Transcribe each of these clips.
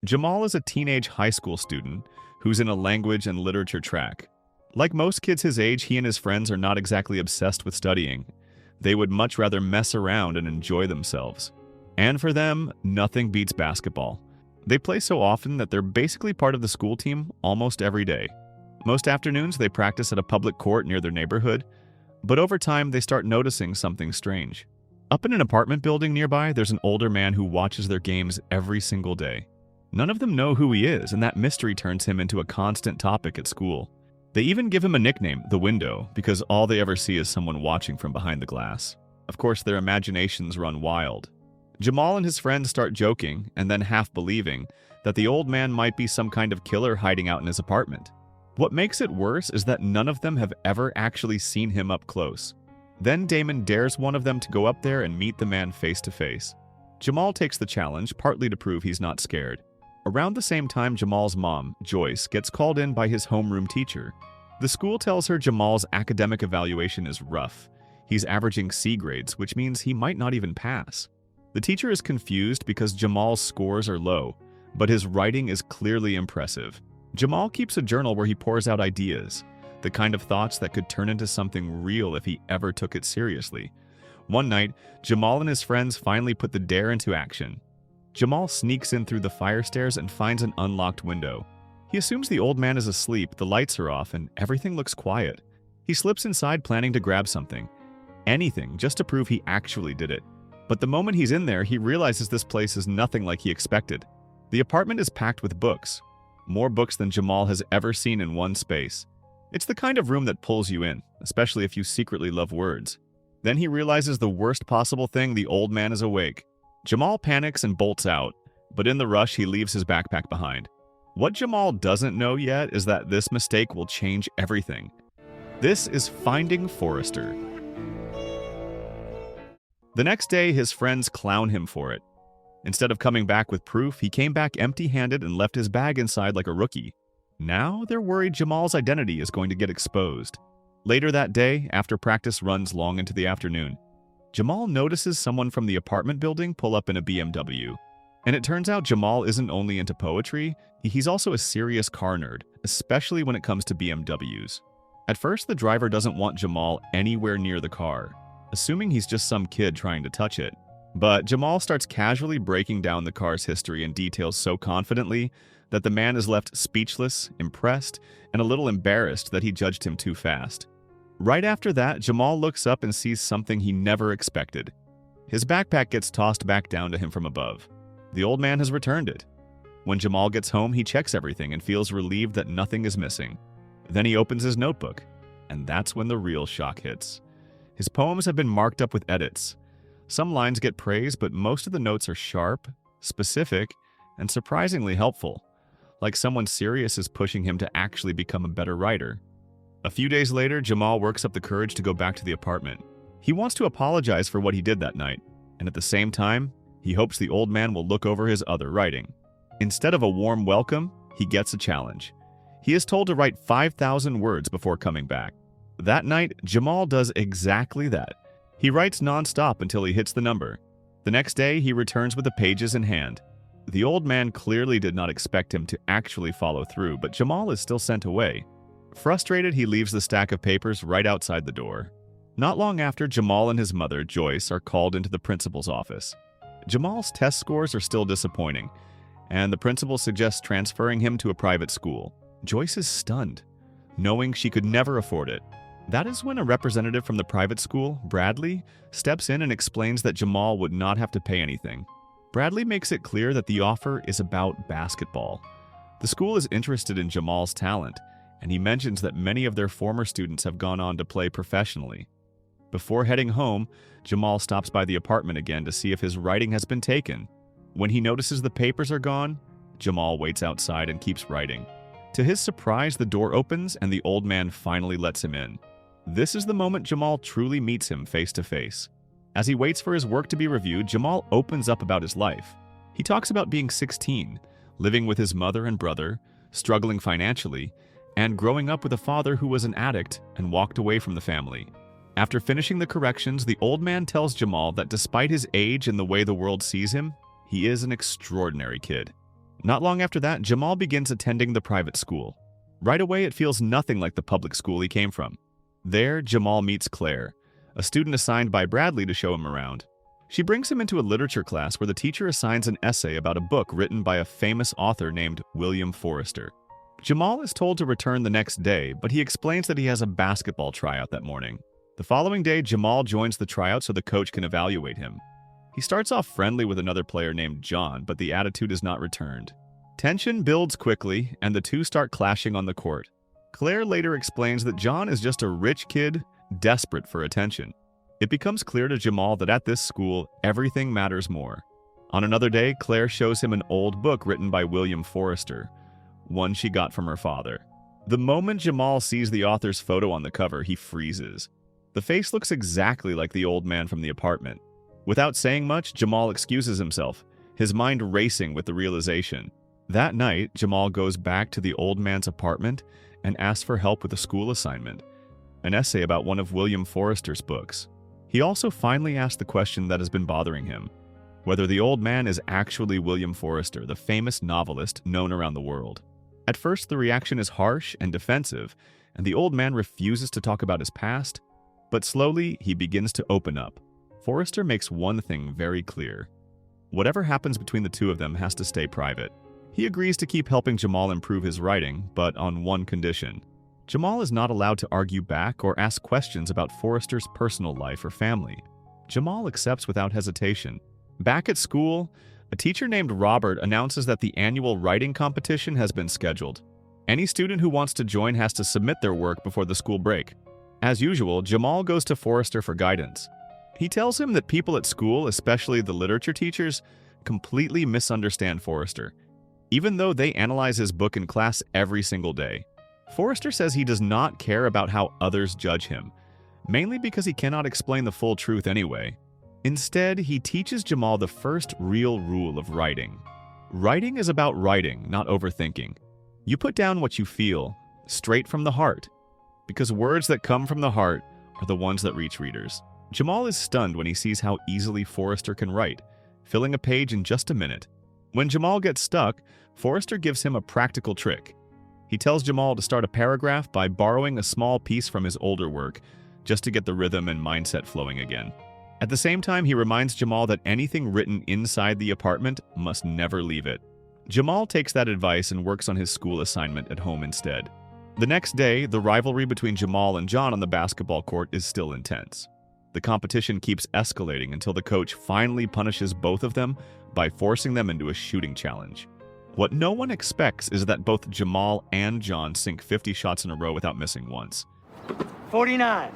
Jamal is a teenage high school student who's in a language and literature track. Like most kids his age, he and his friends are not exactly obsessed with studying. They would much rather mess around and enjoy themselves. And for them, nothing beats basketball. They play so often that they're basically part of the school team almost every day. Most afternoons, they practice at a public court near their neighborhood, but over time, they start noticing something strange. Up in an apartment building nearby, there's an older man who watches their games every single day. None of them know who he is, and that mystery turns him into a constant topic at school. They even give him a nickname, the Window, because all they ever see is someone watching from behind the glass. Of course, their imaginations run wild. Jamal and his friends start joking, and then half believing, that the old man might be some kind of killer hiding out in his apartment. What makes it worse is that none of them have ever actually seen him up close. Then Damon dares one of them to go up there and meet the man face to face. Jamal takes the challenge, partly to prove he's not scared. Around the same time, Jamal's mom, Joyce, gets called in by his homeroom teacher. The school tells her Jamal's academic evaluation is rough. He's averaging C grades, which means he might not even pass. The teacher is confused because Jamal's scores are low, but his writing is clearly impressive. Jamal keeps a journal where he pours out ideas, the kind of thoughts that could turn into something real if he ever took it seriously. One night, Jamal and his friends finally put the dare into action. Jamal sneaks in through the fire stairs and finds an unlocked window. He assumes the old man is asleep, the lights are off, and everything looks quiet. He slips inside planning to grab something. Anything, just to prove he actually did it. But the moment he's in there, he realizes this place is nothing like he expected. The apartment is packed with books. More books than Jamal has ever seen in one space. It's the kind of room that pulls you in, especially if you secretly love words. Then he realizes the worst possible thing: the old man is awake. Jamal panics and bolts out, but in the rush he leaves his backpack behind. What Jamal doesn't know yet is that this mistake will change everything. This is Finding Forrester. The next day, his friends clown him for it. Instead of coming back with proof, he came back empty-handed and left his bag inside like a rookie. Now they're worried Jamal's identity is going to get exposed. Later that day, after practice runs long into the afternoon, Jamal notices someone from the apartment building pull up in a BMW. And it turns out Jamal isn't only into poetry, he's also a serious car nerd, especially when it comes to BMWs. At first, the driver doesn't want Jamal anywhere near the car, assuming he's just some kid trying to touch it. But Jamal starts casually breaking down the car's history and details so confidently that the man is left speechless, impressed, and a little embarrassed that he judged him too fast. Right after that, Jamal looks up and sees something he never expected. His backpack gets tossed back down to him from above. The old man has returned it. When Jamal gets home, he checks everything and feels relieved that nothing is missing. Then he opens his notebook, and that's when the real shock hits. His poems have been marked up with edits. Some lines get praise, but most of the notes are sharp, specific, and surprisingly helpful. Like someone serious is pushing him to actually become a better writer. A few days later, Jamal works up the courage to go back to the apartment. He wants to apologize for what he did that night, and at the same time, he hopes the old man will look over his other writing. Instead of a warm welcome, he gets a challenge. He is told to write 5,000 words before coming back. That night, Jamal does exactly that. He writes nonstop until he hits the number. The next day, he returns with the pages in hand. The old man clearly did not expect him to actually follow through, but Jamal is still sent away. Frustrated, he leaves the stack of papers right outside the door. Not long after, Jamal and his mother, Joyce, are called into the principal's office. Jamal's test scores are still disappointing, and the principal suggests transferring him to a private school. Joyce is stunned, knowing she could never afford it. That is when a representative from the private school, Bradley, steps in and explains that Jamal would not have to pay anything. Bradley makes it clear that the offer is about basketball. The school is interested in Jamal's talent, and he mentions that many of their former students have gone on to play professionally. Before heading home, Jamal stops by the apartment again to see if his writing has been taken. When he notices the papers are gone, Jamal waits outside and keeps writing. To his surprise, the door opens and the old man finally lets him in. This is the moment Jamal truly meets him face to face. As he waits for his work to be reviewed, Jamal opens up about his life. He talks about being 16, living with his mother and brother, struggling financially, and growing up with a father who was an addict and walked away from the family. After finishing the corrections, the old man tells Jamal that despite his age and the way the world sees him, he is an extraordinary kid. Not long after that, Jamal begins attending the private school. Right away, it feels nothing like the public school he came from. There, Jamal meets Claire, a student assigned by Bradley to show him around. She brings him into a literature class where the teacher assigns an essay about a book written by a famous author named William Forrester. Jamal is told to return the next day, but he explains that he has a basketball tryout that morning. The following day, Jamal joins the tryout so the coach can evaluate him. He starts off friendly with another player named John, but the attitude is not returned. Tension builds quickly, and the two start clashing on the court. Claire later explains that John is just a rich kid, desperate for attention. It becomes clear to Jamal that at this school, everything matters more. On another day, Claire shows him an old book written by William Forrester, one she got from her father. The moment Jamal sees the author's photo on the cover, he freezes. The face looks exactly like the old man from the apartment. Without saying much, Jamal excuses himself, his mind racing with the realization. That night, Jamal goes back to the old man's apartment and asks for help with a school assignment, an essay about one of William Forrester's books. He also finally asks the question that has been bothering him, whether the old man is actually William Forrester, the famous novelist known around the world. At first, the reaction is harsh and defensive, and the old man refuses to talk about his past, but slowly he begins to open up. Forrester makes one thing very clear. Whatever happens between the two of them has to stay private. He agrees to keep helping Jamal improve his writing, but on one condition. Jamal is not allowed to argue back or ask questions about Forrester's personal life or family. Jamal accepts without hesitation. Back at school, a teacher named Robert announces that the annual writing competition has been scheduled. Any student who wants to join has to submit their work before the school break. As usual, Jamal goes to Forrester for guidance. He tells him that people at school, especially the literature teachers, completely misunderstand Forrester, even though they analyze his book in class every single day. Forrester says he does not care about how others judge him, mainly because he cannot explain the full truth anyway. Instead, he teaches Jamal the first real rule of writing. Writing is about writing, not overthinking. You put down what you feel, straight from the heart, because words that come from the heart are the ones that reach readers. Jamal is stunned when he sees how easily Forrester can write, filling a page in just a minute. When Jamal gets stuck, Forrester gives him a practical trick. He tells Jamal to start a paragraph by borrowing a small piece from his older work, just to get the rhythm and mindset flowing again. At the same time, he reminds Jamal that anything written inside the apartment must never leave it. Jamal takes that advice and works on his school assignment at home instead. The next day, the rivalry between Jamal and John on the basketball court is still intense. The competition keeps escalating until the coach finally punishes both of them by forcing them into a shooting challenge. What no one expects is that both Jamal and John sink 50 shots in a row without missing once. 49.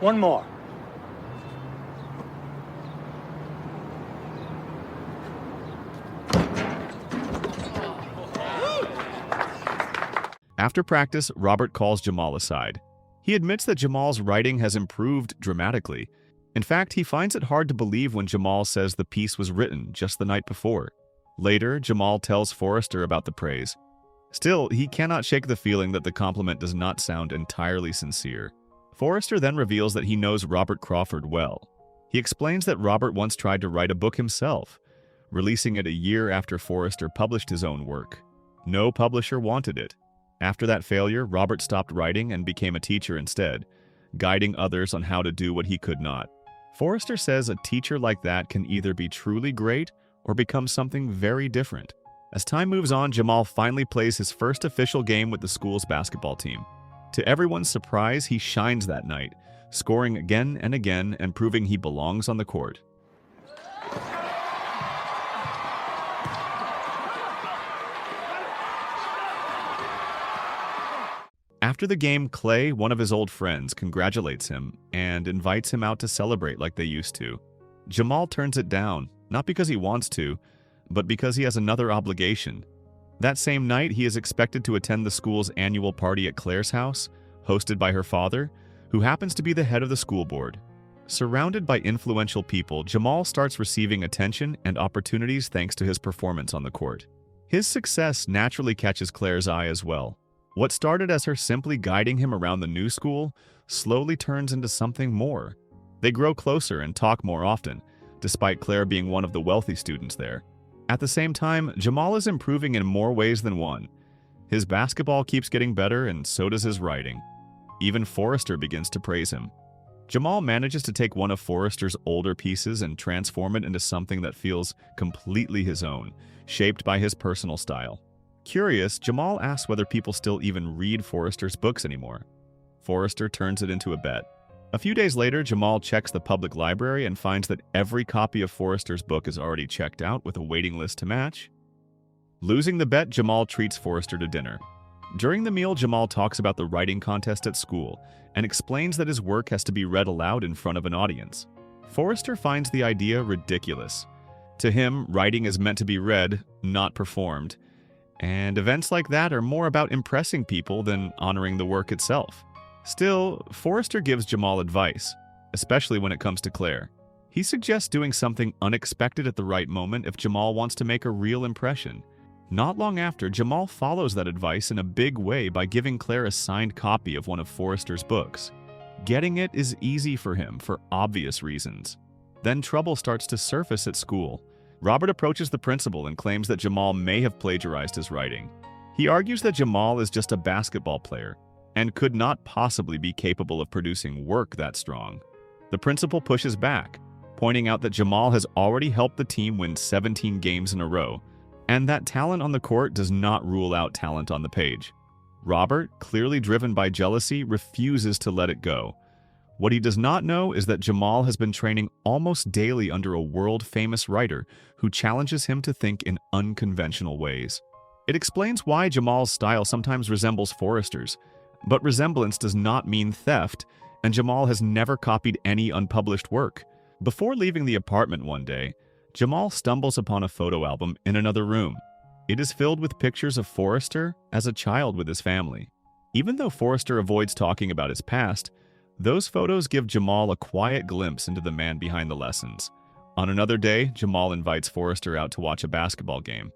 One more. After practice, Robert calls Jamal aside. He admits that Jamal's writing has improved dramatically. In fact, he finds it hard to believe when Jamal says the piece was written just the night before. Later, Jamal tells Forrester about the praise. Still, he cannot shake the feeling that the compliment does not sound entirely sincere. Forrester then reveals that he knows Robert Crawford well. He explains that Robert once tried to write a book himself, releasing it a year after Forrester published his own work. No publisher wanted it. After that failure, Robert stopped writing and became a teacher instead, guiding others on how to do what he could not. Forrester says a teacher like that can either be truly great or become something very different. As time moves on, Jamal finally plays his first official game with the school's basketball team. To everyone's surprise, he shines that night, scoring again and again and proving he belongs on the court. After the game, Clay, one of his old friends, congratulates him and invites him out to celebrate like they used to. Jamal turns it down, not because he wants to, but because he has another obligation. That same night, he is expected to attend the school's annual party at Claire's house, hosted by her father, who happens to be the head of the school board. Surrounded by influential people, Jamal starts receiving attention and opportunities thanks to his performance on the court. His success naturally catches Claire's eye as well. What started as her simply guiding him around the new school slowly turns into something more. They grow closer and talk more often, despite Claire being one of the wealthy students there. At the same time, Jamal is improving in more ways than one. His basketball keeps getting better, and so does his writing. Even Forrester begins to praise him. Jamal manages to take one of Forrester's older pieces and transform it into something that feels completely his own, shaped by his personal style. Curious, Jamal asks whether people still even read Forrester's books anymore. Forrester turns it into a bet. A few days later, Jamal checks the public library and finds that every copy of Forrester's book is already checked out with a waiting list to match. Losing the bet, Jamal treats Forrester to dinner. During the meal, Jamal talks about the writing contest at school and explains that his work has to be read aloud in front of an audience. Forrester finds the idea ridiculous. To him, writing is meant to be read, not performed, and events like that are more about impressing people than honoring the work itself. Still, Forrester gives Jamal advice, especially when it comes to Claire. He suggests doing something unexpected at the right moment if Jamal wants to make a real impression. Not long after, Jamal follows that advice in a big way by giving Claire a signed copy of one of Forrester's books. Getting it is easy for him for obvious reasons. Then trouble starts to surface at school. Robert approaches the principal and claims that Jamal may have plagiarized his writing. He argues that Jamal is just a basketball player and could not possibly be capable of producing work that strong. The principal pushes back, pointing out that Jamal has already helped the team win 17 games in a row, and that talent on the court does not rule out talent on the page. Robert, clearly driven by jealousy, refuses to let it go. What he does not know is that Jamal has been training almost daily under a world-famous writer who challenges him to think in unconventional ways. It explains why Jamal's style sometimes resembles Forrester's, but resemblance does not mean theft, and Jamal has never copied any unpublished work. Before leaving the apartment one day, Jamal stumbles upon a photo album in another room. It is filled with pictures of Forrester as a child with his family. Even though Forrester avoids talking about his past, those photos give Jamal a quiet glimpse into the man behind the lessons. On another day, Jamal invites Forrester out to watch a basketball game.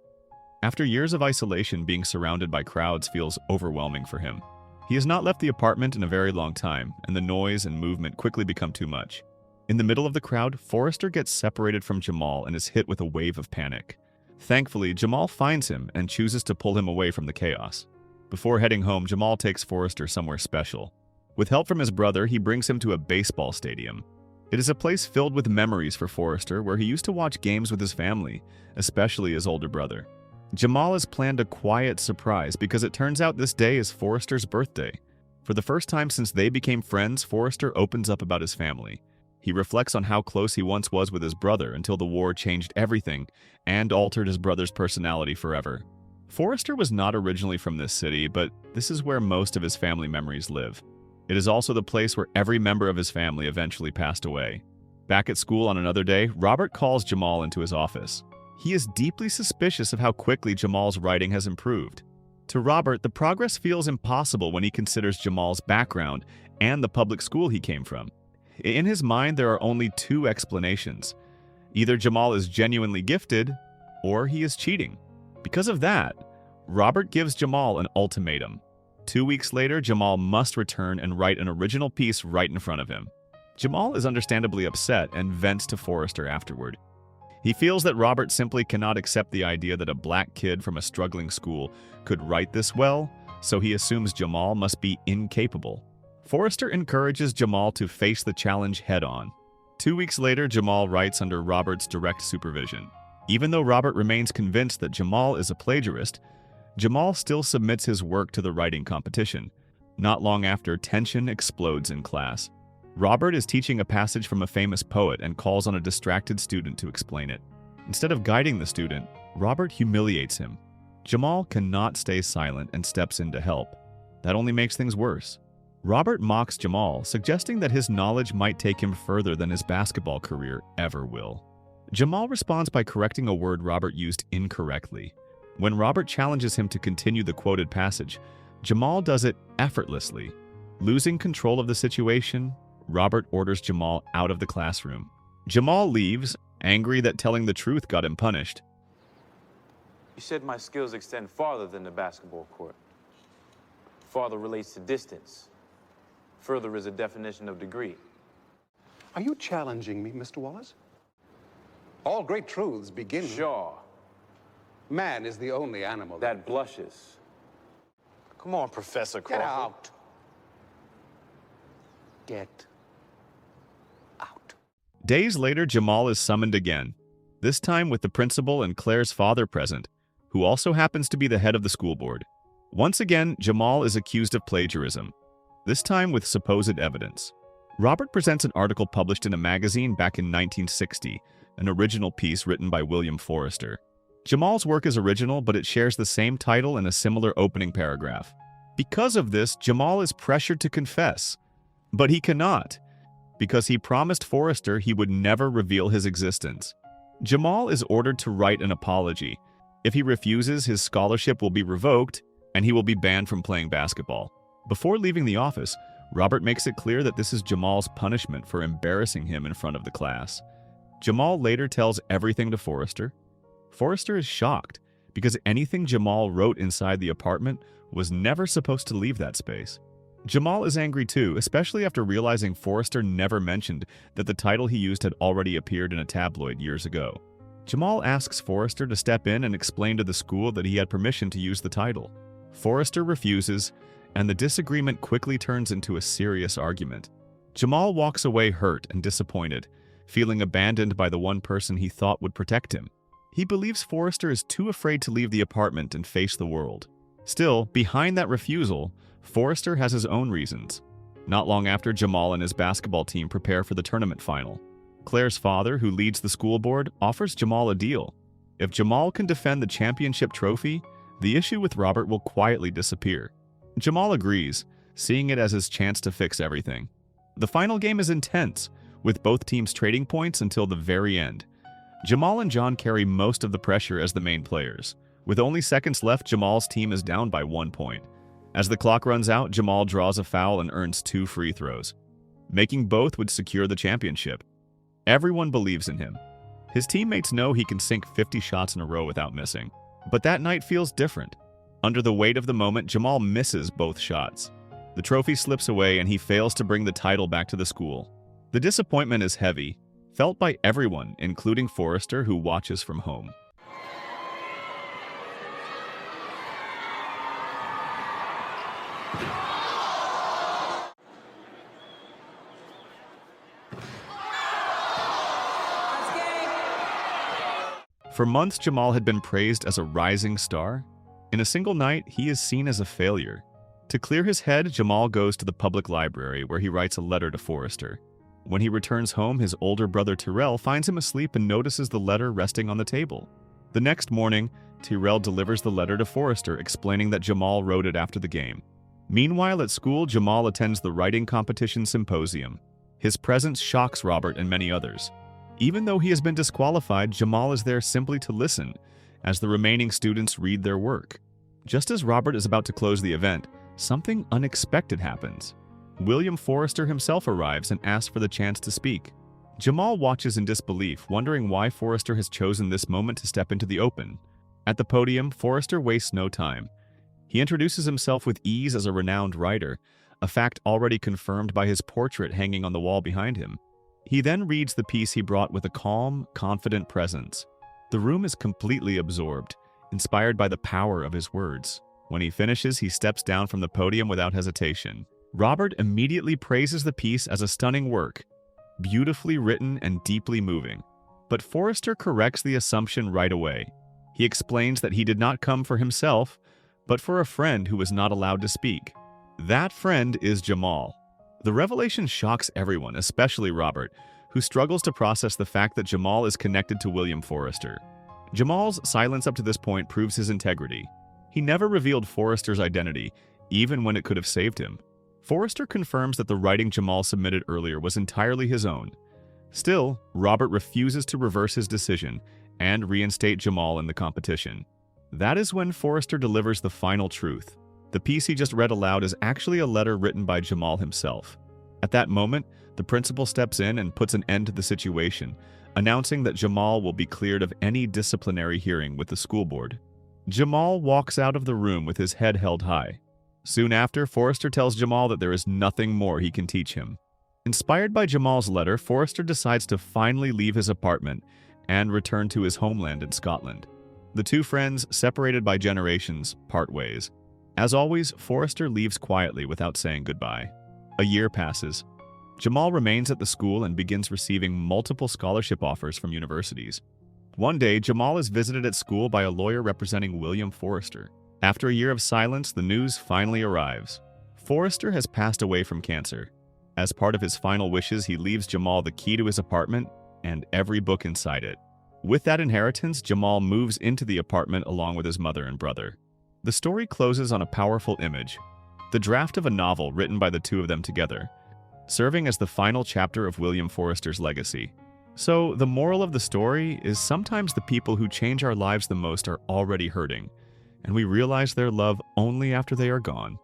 After years of isolation, being surrounded by crowds feels overwhelming for him. He has not left the apartment in a very long time, and the noise and movement quickly become too much. In the middle of the crowd, Forrester gets separated from Jamal and is hit with a wave of panic. Thankfully, Jamal finds him and chooses to pull him away from the chaos. Before heading home, Jamal takes Forrester somewhere special. With help from his brother, he brings him to a baseball stadium. It is a place filled with memories for Forrester where he used to watch games with his family, especially his older brother. Jamal has planned a quiet surprise because it turns out this day is Forrester's birthday. For the first time since they became friends, Forrester opens up about his family. He reflects on how close he once was with his brother until the war changed everything and altered his brother's personality forever. Forrester was not originally from this city, but this is where most of his family memories live. It is also the place where every member of his family eventually passed away. Back at school on another day, Robert calls Jamal into his office. He is deeply suspicious of how quickly Jamal's writing has improved. To Robert, the progress feels impossible when he considers Jamal's background and the public school he came from. In his mind, there are only two explanations. Either Jamal is genuinely gifted, or he is cheating. Because of that, Robert gives Jamal an ultimatum. 2 weeks later, Jamal must return and write an original piece right in front of him. Jamal is understandably upset and vents to Forrester afterward. He feels that Robert simply cannot accept the idea that a black kid from a struggling school could write this well, so he assumes Jamal must be incapable. Forrester encourages Jamal to face the challenge head-on. 2 weeks later, Jamal writes under Robert's direct supervision. Even though Robert remains convinced that Jamal is a plagiarist, Jamal still submits his work to the writing competition. Not long after, tension explodes in class. Robert is teaching a passage from a famous poet and calls on a distracted student to explain it. Instead of guiding the student, Robert humiliates him. Jamal cannot stay silent and steps in to help. That only makes things worse. Robert mocks Jamal, suggesting that his knowledge might take him further than his basketball career ever will. Jamal responds by correcting a word Robert used incorrectly. When Robert challenges him to continue the quoted passage, Jamal does it effortlessly. Losing control of the situation, Robert orders Jamal out of the classroom. Jamal leaves, angry that telling the truth got him punished. You said my skills extend farther than the basketball court. Farther relates to distance. Further is a definition of degree. Are you challenging me, Mr. Wallace? All great truths begin... Sure. Man is the only animal That blushes. Come on, Professor Get Crawford. out. Get out. Days later, Jamal is summoned again, this time with the principal and Claire's father present, who also happens to be the head of the school board. Once again, Jamal is accused of plagiarism, this time with supposed evidence. Robert presents an article published in a magazine back in 1960, an original piece written by William Forrester. Jamal's work is original, but it shares the same title and a similar opening paragraph. Because of this, Jamal is pressured to confess. But he cannot, because he promised Forrester he would never reveal his existence. Jamal is ordered to write an apology. If he refuses, his scholarship will be revoked, and he will be banned from playing basketball. Before leaving the office, Robert makes it clear that this is Jamal's punishment for embarrassing him in front of the class. Jamal later tells everything to Forrester. Forrester is shocked, because anything Jamal wrote inside the apartment was never supposed to leave that space. Jamal is angry too, especially after realizing Forrester never mentioned that the title he used had already appeared in a tabloid years ago. Jamal asks Forrester to step in and explain to the school that he had permission to use the title. Forrester refuses, and the disagreement quickly turns into a serious argument. Jamal walks away hurt and disappointed, feeling abandoned by the one person he thought would protect him. He believes Forrester is too afraid to leave the apartment and face the world. Still, behind that refusal, Forrester has his own reasons. Not long after, Jamal and his basketball team prepare for the tournament final. Claire's father, who leads the school board, offers Jamal a deal. If Jamal can defend the championship trophy, the issue with Robert will quietly disappear. Jamal agrees, seeing it as his chance to fix everything. The final game is intense, with both teams trading points until the very end. Jamal and John carry most of the pressure as the main players. With only seconds left, Jamal's team is down by 1 point. As the clock runs out, Jamal draws a foul and earns 2 free throws. Making both would secure the championship. Everyone believes in him. His teammates know he can sink 50 shots in a row without missing. But that night feels different. Under the weight of the moment, Jamal misses both shots. The trophy slips away and he fails to bring the title back to the school. The disappointment is heavy, felt by everyone, including Forrester, who watches from home. For months, Jamal had been praised as a rising star. In a single night, he is seen as a failure. To clear his head, Jamal goes to the public library, where he writes a letter to Forrester. When he returns home, his older brother Tyrell finds him asleep and notices the letter resting on the table. The next morning, Tyrell delivers the letter to Forrester, explaining that Jamal wrote it after the game. Meanwhile, at school, Jamal attends the writing competition symposium. His presence shocks Robert and many others. Even though he has been disqualified, Jamal is there simply to listen, as the remaining students read their work. Just as Robert is about to close the event, something unexpected happens. William Forrester himself arrives and asks for the chance to speak. Jamal watches in disbelief, wondering why Forrester has chosen this moment to step into the open. At the podium, Forrester wastes no time. He introduces himself with ease as a renowned writer, a fact already confirmed by his portrait hanging on the wall behind him. He then reads the piece he brought with a calm, confident presence. The room is completely absorbed, inspired by the power of his words. When he finishes, he steps down from the podium without hesitation. Robert immediately praises the piece as a stunning work, beautifully written and deeply moving. But Forrester corrects the assumption right away. He explains that he did not come for himself, but for a friend who was not allowed to speak. That friend is Jamal. The revelation shocks everyone, especially Robert, who struggles to process the fact that Jamal is connected to William Forrester. Jamal's silence up to this point proves his integrity. He never revealed Forrester's identity, even when it could have saved him. Forrester confirms that the writing Jamal submitted earlier was entirely his own. Still, Robert refuses to reverse his decision and reinstate Jamal in the competition. That is when Forrester delivers the final truth. The piece he just read aloud is actually a letter written by Jamal himself. At that moment, the principal steps in and puts an end to the situation, announcing that Jamal will be cleared of any disciplinary hearing with the school board. Jamal walks out of the room with his head held high. Soon after, Forrester tells Jamal that there is nothing more he can teach him. Inspired by Jamal's letter, Forrester decides to finally leave his apartment and return to his homeland in Scotland. The two friends, separated by generations, part ways. As always, Forrester leaves quietly without saying goodbye. A year passes. Jamal remains at the school and begins receiving multiple scholarship offers from universities. One day, Jamal is visited at school by a lawyer representing William Forrester. After a year of silence, the news finally arrives. Forrester has passed away from cancer. As part of his final wishes, he leaves Jamal the key to his apartment and every book inside it. With that inheritance, Jamal moves into the apartment along with his mother and brother. The story closes on a powerful image, the draft of a novel written by the two of them together, serving as the final chapter of William Forrester's legacy. So, the moral of the story is sometimes the people who change our lives the most are already hurting, and we realize their love only after they are gone.